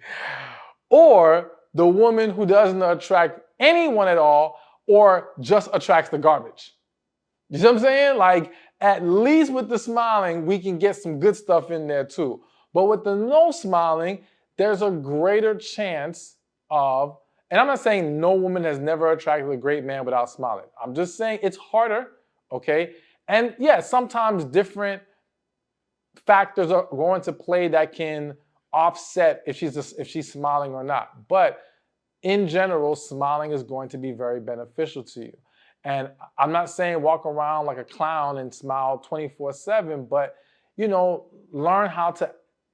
Or the woman who doesn't attract anyone at all or just attracts the garbage? You see what I'm saying? Like, at least with the smiling, we can get some good stuff in there too. But with the no smiling, there's a greater chance of, and I'm not saying no woman has never attracted a great man without smiling. I'm just saying it's harder, okay? And yeah, sometimes different factors are going to play that can offset if she's smiling or not. But in general, smiling is going to be very beneficial to you. And I'm not saying walk around like a clown and smile 24/7, but, you know, learn how to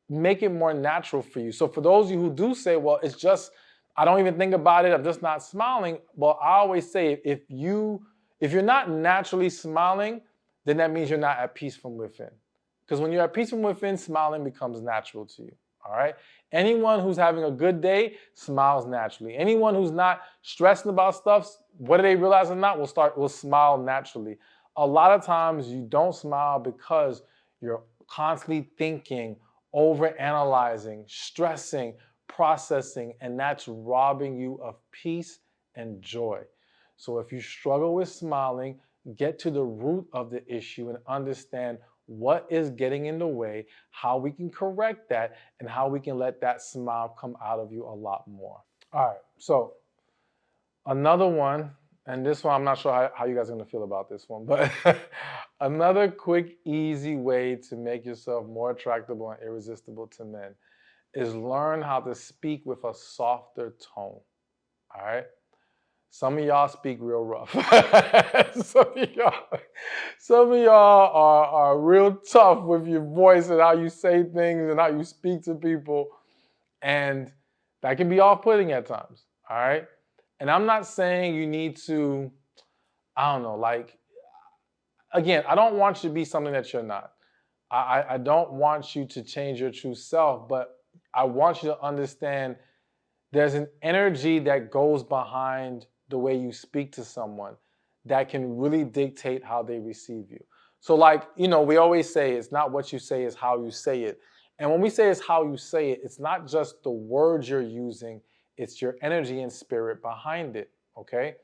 make it more natural for you. So for those of you who do say, well, it's just, I don't even think about it, I'm just not smiling. Well, I always say if you're not naturally smiling, then that means you're not at peace from within. Because when you're at peace from within, smiling becomes natural to you. All right? Anyone who's having a good day smiles naturally. Anyone who's not stressing about stuff, whether they realize it or not, will smile naturally. A lot of times you don't smile because you're constantly thinking, over analyzing, stressing, processing, and that's robbing you of peace and joy. So if you struggle with smiling, get to the root of the issue and understand what is getting in the way, how we can correct that, and how we can let that smile come out of you a lot more. All right, so another one, and this one, I'm not sure how you guys are gonna feel about this one, but another quick, easy way to make yourself more attractable and irresistible to men is learn how to speak with a softer tone, all right? Some of y'all speak real rough. some of y'all are real tough with your voice and how you say things and how you speak to people. And that can be off-putting at times, all right? And I'm not saying you need to, I don't know, like, again, I don't want you to be something that you're not. I don't want you to change your true self, but I want you to understand there's an energy that goes behind the way you speak to someone that can really dictate how they receive you. So like, we always say it's not what you say, it's how you say it. And when we say it's how you say it, it's not just the words you're using, it's your energy and spirit behind it, okay?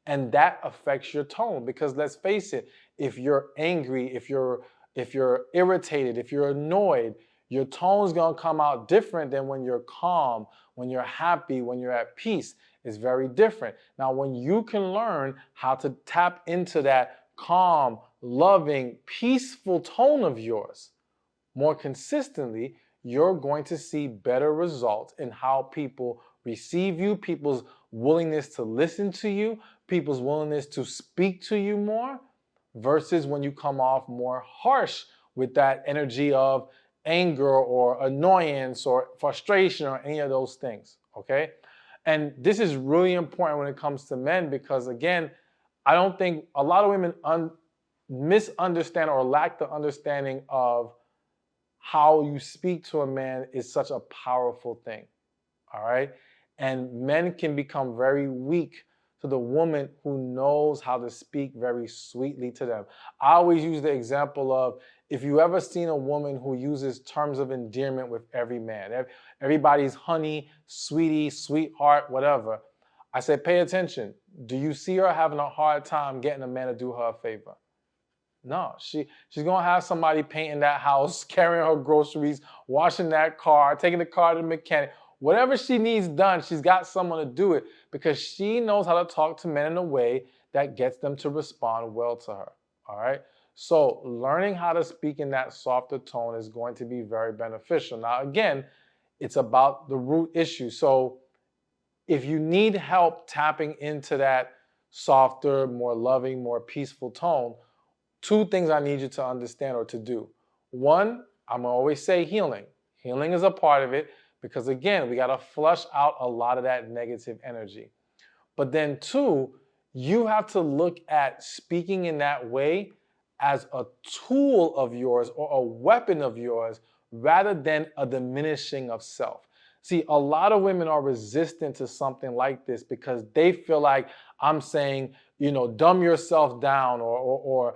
And that affects your tone because let's face it, if you're angry, if you're irritated, if you're annoyed, your tone's gonna come out different than when you're calm, when you're happy, when you're at peace. It's very different. Now, when you can learn how to tap into that calm, loving, peaceful tone of yours more consistently, you're going to see better results in how people receive you, people's willingness to listen to you, people's willingness to speak to you more, versus when you come off more harsh with that energy of anger or annoyance or frustration or any of those things, okay? And this is really important when it comes to men because, again, I don't think a lot of women misunderstand or lack the understanding of how you speak to a man is such a powerful thing, all right? And men can become very weak to the woman who knows how to speak very sweetly to them. I always use the example of if you ever seen a woman who uses terms of endearment with every man, everybody's honey, sweetie, sweetheart, whatever. I said, pay attention. Do you see her having a hard time getting a man to do her a favor? No, she's gonna have somebody painting that house, carrying her groceries, washing that car, taking the car to the mechanic. Whatever she needs done, she's got someone to do it because she knows how to talk to men in a way that gets them to respond well to her, all right? So learning how to speak in that softer tone is going to be very beneficial. Now, again, it's about the root issue. So if you need help tapping into that softer, more loving, more peaceful tone, two things I need you to understand or to do. One, I'm gonna always say healing. Healing is a part of it because again, we gotta flush out a lot of that negative energy. But then two, you have to look at speaking in that way as a tool of yours or a weapon of yours rather than a diminishing of self. See, a lot of women are resistant to something like this because they feel like I'm saying, dumb yourself down or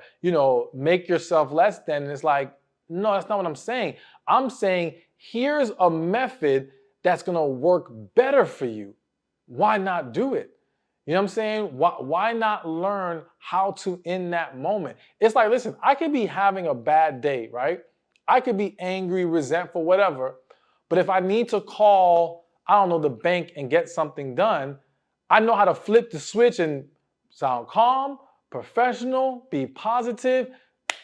make yourself less than. And it's like, no, that's not what I'm saying. I'm saying, here's a method that's gonna work better for you. Why not do it? You know what I'm saying? Why not learn how to in that moment? It's like, listen, I could be having a bad day, right? I could be angry, resentful, whatever. But if I need to call, I don't know, the bank and get something done, I know how to flip the switch and sound calm, professional, be positive,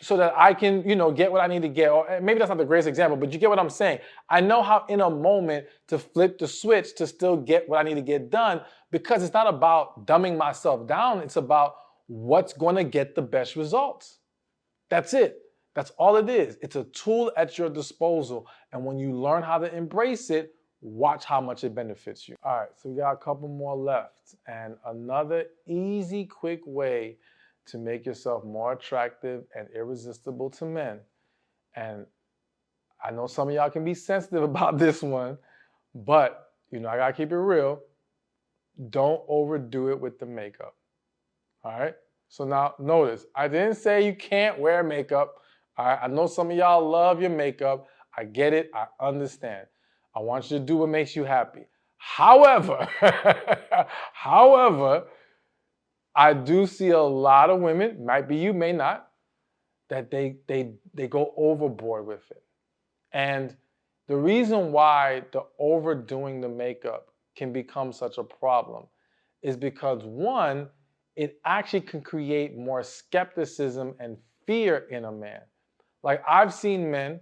so that I can, get what I need to get. Or maybe that's not the greatest example, but you get what I'm saying. I know how in a moment to flip the switch to still get what I need to get done because it's not about dumbing myself down. It's about what's going to get the best results. That's it. That's all it is. It's a tool at your disposal. And when you learn how to embrace it, watch how much it benefits you. All right, so we got a couple more left. And another easy, quick way to make yourself more attractive and irresistible to men. And I know some of y'all can be sensitive about this one, but I gotta keep it real. Don't overdo it with the makeup. All right. So now notice, I didn't say you can't wear makeup. All right. I know some of y'all love your makeup. I get it. I understand. I want you to do what makes you happy. However, however, I do see a lot of women, might be you, may not, that they go overboard with it. And the reason why the overdoing the makeup can become such a problem is because, one, it actually can create more skepticism and fear in a man. Like, I've seen men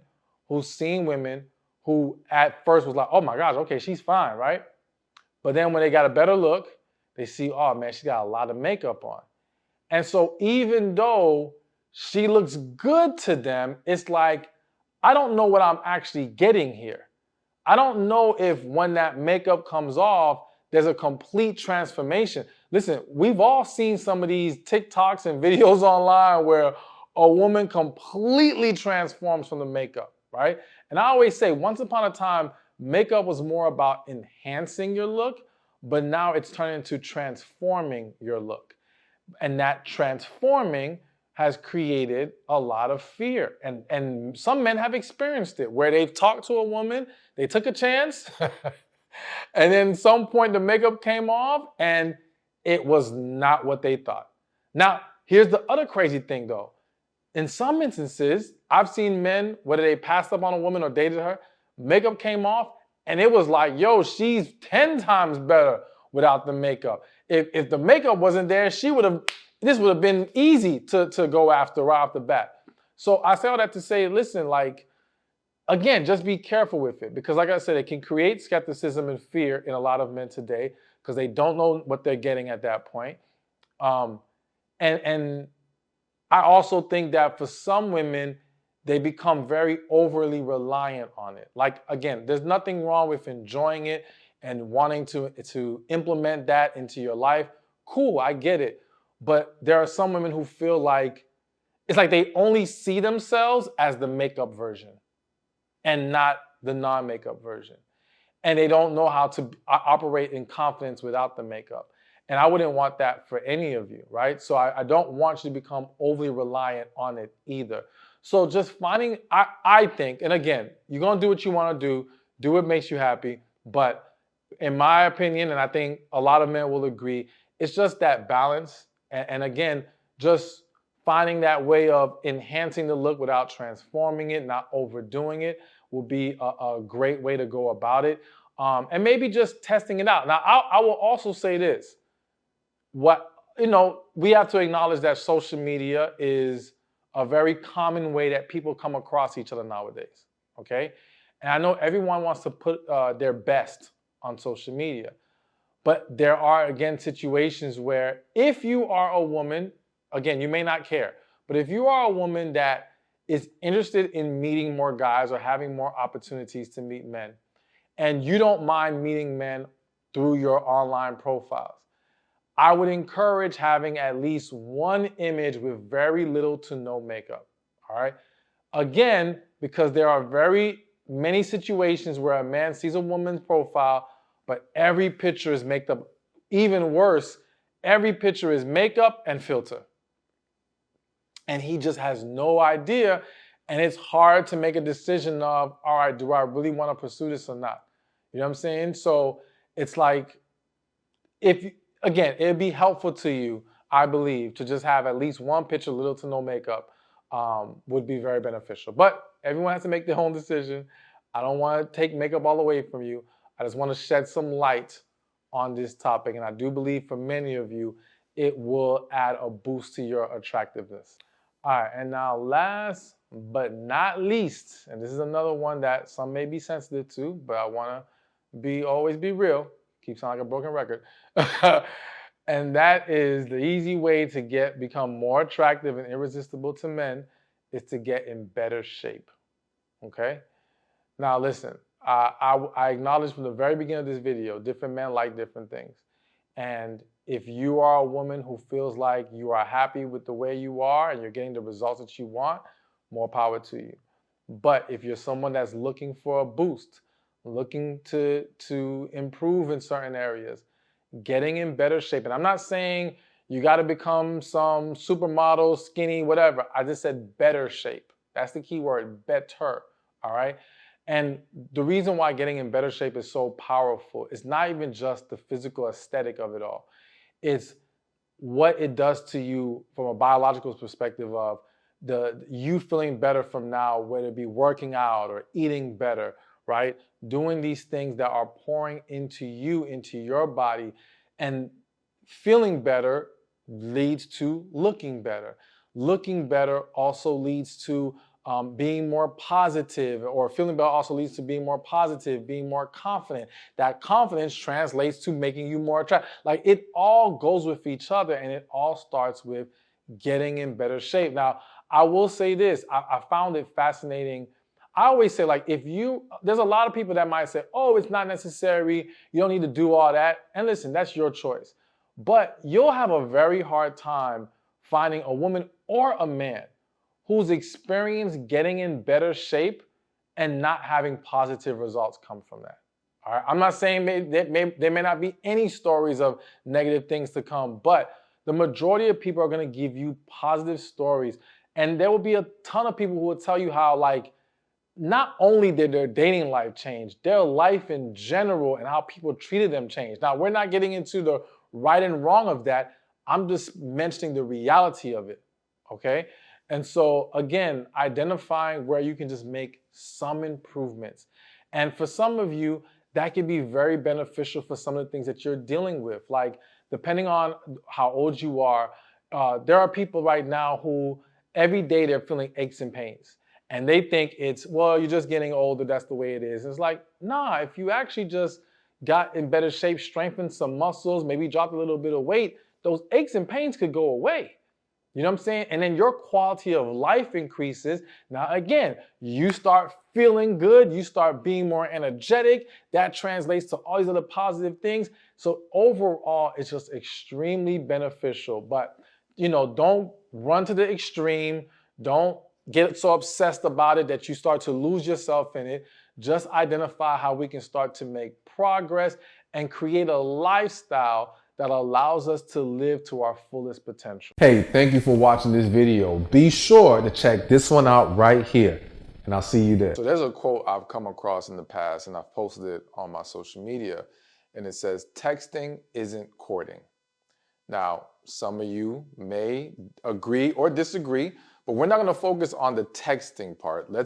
who've seen women who at first was like, oh my gosh, okay, she's fine, right? But then when they got a better look, they see, oh man, she got a lot of makeup on. And so even though she looks good to them, it's like, I don't know what I'm actually getting here. I don't know if when that makeup comes off, there's a complete transformation. Listen, we've all seen some of these TikToks and videos online where a woman completely transforms from the makeup, right? And I always say, once upon a time, makeup was more about enhancing your look, but now it's turning into transforming your look. And that transforming has created a lot of fear. And some men have experienced it where they've talked to a woman, they took a chance, and then some point the makeup came off and it was not what they thought. Now, here's the other crazy thing though. In some instances, I've seen men, whether they passed up on a woman or dated her, makeup came off, and it was like, yo, she's 10 times better without the makeup. If the makeup wasn't there, this would have been easy to go after right off the bat. So I say all that to say, listen, like, again, just be careful with it. Because like I said, it can create skepticism and fear in a lot of men today because they don't know what they're getting at that point. And I also think that for some women, they become very overly reliant on it. Like, again, there's nothing wrong with enjoying it and wanting to implement that into your life. Cool, I get it. But there are some women who feel like it's like they only see themselves as the makeup version and not the non-makeup version. And they don't know how to operate in confidence without the makeup. And I wouldn't want that for any of you, right? So I don't want you to become overly reliant on it either. So just finding, I think, and again, you're going to do what you want to do what makes you happy. But in my opinion, and I think a lot of men will agree, it's just that balance. And again, just finding that way of enhancing the look without transforming it, not overdoing it, will be a great way to go about it. And maybe just testing it out. Now, I will also say this. We have to acknowledge that social media is a very common way that people come across each other nowadays, okay? And I know everyone wants to put their best on social media, but there are, again, situations where if you are a woman, again, you may not care, but if you are a woman that is interested in meeting more guys or having more opportunities to meet men, and you don't mind meeting men through your online profiles, I would encourage having at least one image with very little to no makeup, all right? Again, because there are very many situations where a man sees a woman's profile, but every picture is makeup. Even worse, every picture is makeup and filter. And he just has no idea, and it's hard to make a decision of, all right, do I really want to pursue this or not? You know what I'm saying? So it's like, again, it'd be helpful to you, I believe, to just have at least one picture, little to no makeup, would be very beneficial. But everyone has to make their own decision. I don't want to take makeup all away from you. I just want to shed some light on this topic. And I do believe for many of you, it will add a boost to your attractiveness. All right, and now last but not least, and this is another one that some may be sensitive to, but I want to always be real. Keep sounding like a broken record. And that is the easy way to become more attractive and irresistible to men is to get in better shape, okay? Now listen, I acknowledge from the very beginning of this video, different men like different things. And If you are a woman who feels like you are happy with the way you are and you're getting the results that you want, more power to you. But if you're someone that's looking for a boost, looking to improve in certain areas, getting in better shape. And I'm not saying you got to become some supermodel, skinny, whatever. I just said better shape. That's the key word, better. All right. And the reason why getting in better shape is so powerful is not even just the physical aesthetic of it all. It's what it does to you from a biological perspective of you feeling better from now, whether it be working out or eating better, right? Doing these things that are pouring into you, into your body, and feeling better leads to looking better. Looking better also leads to being more positive, or feeling better also leads to being more positive, being more confident. That confidence translates to making you more attractive. Like, it all goes with each other, and it all starts with getting in better shape. Now, I will say this, I found it fascinating. I always say, like, there's a lot of people that might say, oh, it's not necessary, you don't need to do all that. And listen, that's your choice. But you'll have a very hard time finding a woman or a man who's experienced getting in better shape and not having positive results come from that. All right. I'm not saying there may not be any stories of negative things to come, but the majority of people are going to give you positive stories. And there will be a ton of people who will tell you how, like, not only did their dating life change, their life in general and how people treated them changed. Now, we're not getting into the right and wrong of that. I'm just mentioning the reality of it. Okay. And so, again, identifying where you can just make some improvements. And for some of you, that can be very beneficial for some of the things that you're dealing with. Like, depending on how old you are, there are people right now who every day they're feeling aches and pains. And they think it's, well, you're just getting older, that's the way it is. It's like, nah, if you actually just got in better shape, strengthened some muscles, maybe dropped a little bit of weight, those aches and pains could go away. You know what I'm saying? And then your quality of life increases. Now, again, you start feeling good. You start being more energetic. That translates to all these other positive things. So overall, it's just extremely beneficial. But, don't run to the extreme. Don't get so obsessed about it that you start to lose yourself in it. Just identify how we can start to make progress and create a lifestyle that allows us to live to our fullest potential. Hey, thank you for watching this video. Be sure to check this one out right here, and I'll see you there. So there's a quote I've come across in the past, and I've posted it on my social media, and it says, texting isn't courting. Now, some of you may agree or disagree, but we're not going to focus on the texting part. Let's